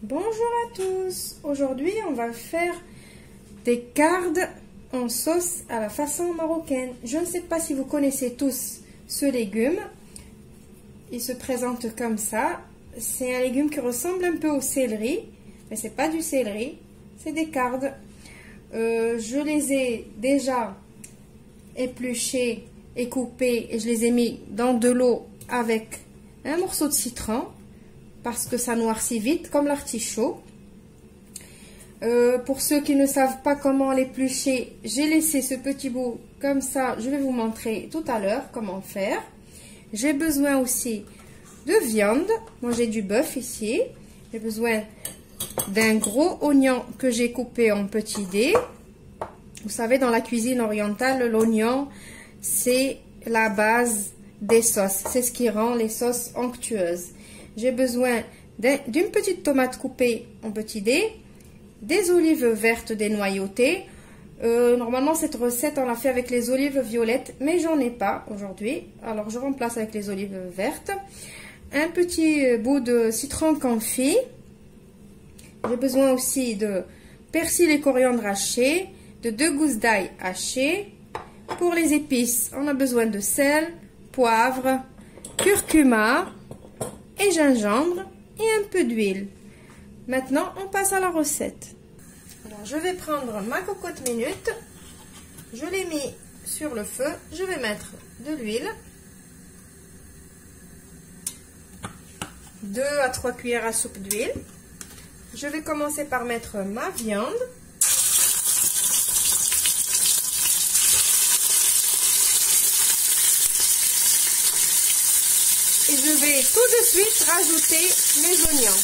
Bonjour à tous. Aujourd'hui on va faire des cardes en sauce à la façon marocaine. Je ne sais pas si vous connaissez tous ce légume. Il se présente comme ça. C'est un légume qui ressemble un peu au céleri, mais c'est pas du céleri, c'est des cardes. Je les ai déjà épluchées et coupées et je les ai mis dans de l'eau avec un morceau de citron parce que ça noircit vite comme l'artichaut. Pour ceux qui ne savent pas comment l'éplucher, j'ai laissé ce petit bout comme ça. Je vais vous montrer tout à l'heure comment faire. J'ai besoin aussi de viande. Moi j'ai du bœuf ici. J'ai besoin d'un gros oignon que j'ai coupé en petits dés. Vous savez, dans la cuisine orientale, l'oignon c'est la base des sauces. C'est ce qui rend les sauces onctueuses. J'ai besoin d'une petite tomate coupée en petits dés, des olives vertes dénoyautées. Normalement, cette recette, on l'a fait avec les olives violettes, mais j'en ai pas aujourd'hui. Alors, je remplace avec les olives vertes. Un petit bout de citron confit. J'ai besoin aussi de persil et coriandre haché, de 2 gousses d'ail hachées. Pour les épices, on a besoin de sel, poivre, curcuma et gingembre et un peu d'huile. Maintenant, on passe à la recette. Alors, je vais prendre ma cocotte minute. Je l'ai mis sur le feu. Je vais mettre de l'huile. 2 à 3 cuillères à soupe d'huile. Je vais commencer par mettre ma viande. Et je vais tout de suite rajouter mes oignons.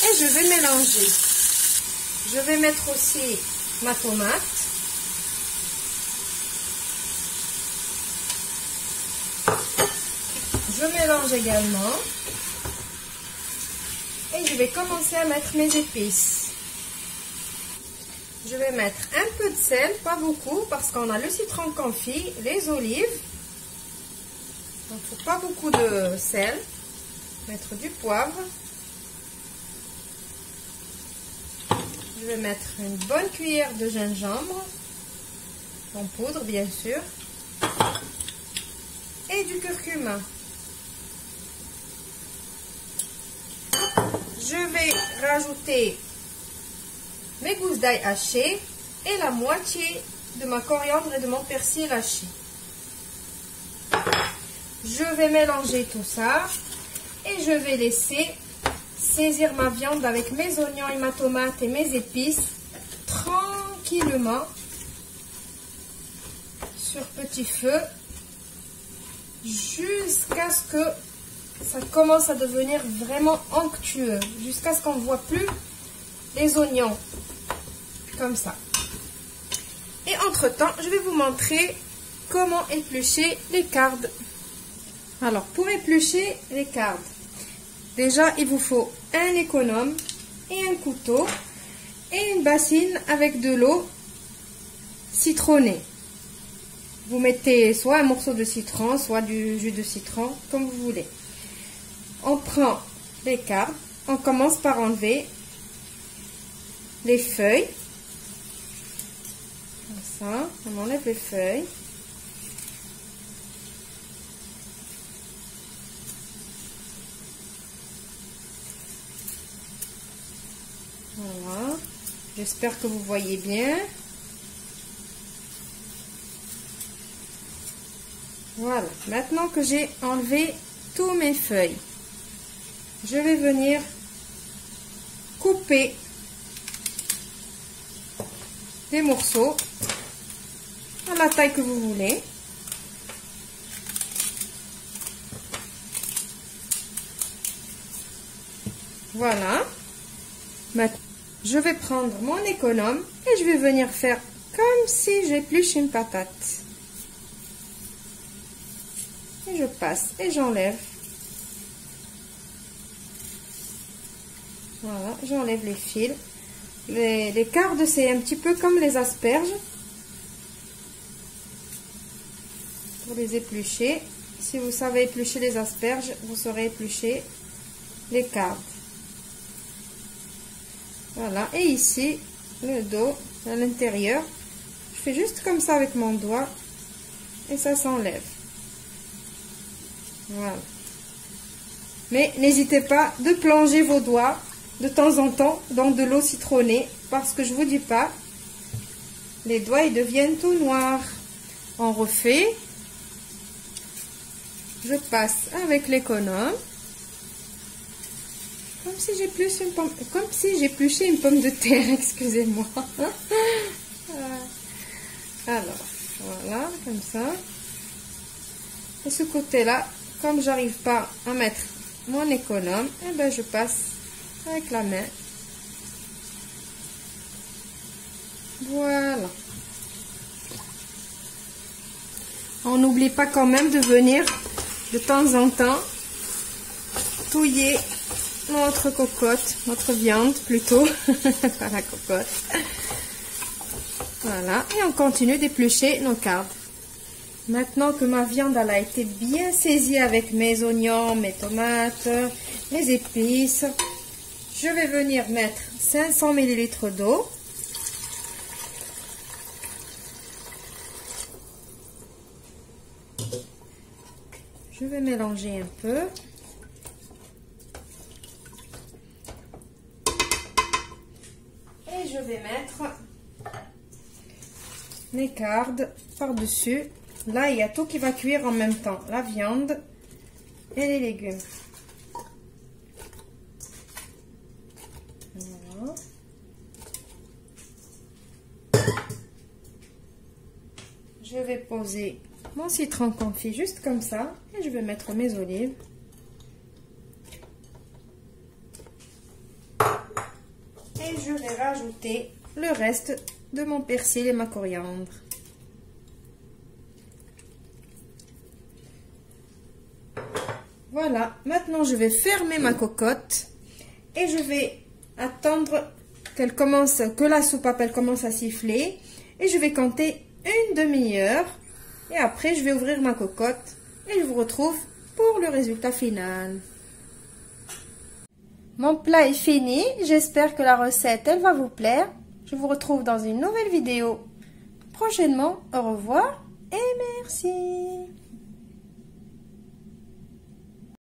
Et je vais mélanger. Je vais mettre aussi ma tomate. Je mélange également. Et je vais commencer à mettre mes épices. Je vais mettre un peu de sel, pas beaucoup, parce qu'on a le citron confit, les olives. Donc, il ne faut pas beaucoup de sel. Mettre du poivre. Je vais mettre une bonne cuillère de gingembre, en poudre bien sûr, et du curcuma. Je vais rajouter mes gousses d'ail hachées et la moitié de ma coriandre et de mon persil haché. Je vais mélanger tout ça et je vais laisser saisir ma viande avec mes oignons et ma tomate et mes épices tranquillement sur petit feu jusqu'à ce que ça commence à devenir vraiment onctueux, jusqu'à ce qu'on ne voit plus les oignons comme ça. Et entre temps, je vais vous montrer comment éplucher les cardes. Alors, pour éplucher les cardes, déjà il vous faut un économe et un couteau et une bassine avec de l'eau citronnée. Vous mettez soit un morceau de citron, soit du jus de citron, comme vous voulez. On prend les cardes, on commence par enlever les feuilles. Comme ça, on enlève les feuilles. Voilà. J'espère que vous voyez bien. Voilà. Maintenant que j'ai enlevé tous mes feuilles, je vais venir couper des morceaux à la taille que vous voulez. Voilà. Maintenant, je vais prendre mon économe et je vais venir faire comme si j'épluche une patate. Et je passe et j'enlève. Voilà, j'enlève les fils. Les cardes, c'est un petit peu comme les asperges. pour les éplucher. Si vous savez éplucher les asperges, vous saurez éplucher les cardes. Voilà, et ici, le dos, à l'intérieur, je fais juste comme ça avec mon doigt et ça s'enlève. Voilà. Mais n'hésitez pas de plonger vos doigts de temps en temps dans de l'eau citronnée parce que je vous dis pas, les doigts ils deviennent tout noirs. On refait. Je passe avec l'économe. Comme si j'épluchais une pomme de terre, excusez-moi. Alors, voilà, comme ça. Et ce côté-là, comme j'arrive pas à mettre mon économe, eh ben je passe avec la main. Voilà. On n'oublie pas quand même de venir de temps en temps touiller notre cocotte, notre viande plutôt, pas la cocotte. Voilà, et on continue d'éplucher nos cardes. Maintenant que ma viande elle a été bien saisie avec mes oignons, mes tomates, mes épices, je vais venir mettre 500 ml d'eau. Je vais mélanger un peu. Et je vais mettre mes cardes par-dessus. Là, il y a tout qui va cuire en même temps. La viande et les légumes. Voilà. Je vais poser mon citron confit juste comme ça. Et je vais mettre mes olives. Et je vais rajouter le reste de mon persil et ma coriandre. Voilà, maintenant je vais fermer ma cocotte et je vais attendre que la soupape elle commence à siffler et je vais compter une demi-heure et après je vais ouvrir ma cocotte et je vous retrouve pour le résultat final. Mon plat est fini, j'espère que la recette elle va vous plaire. Je vous retrouve dans une nouvelle vidéo prochainement. Au revoir et merci.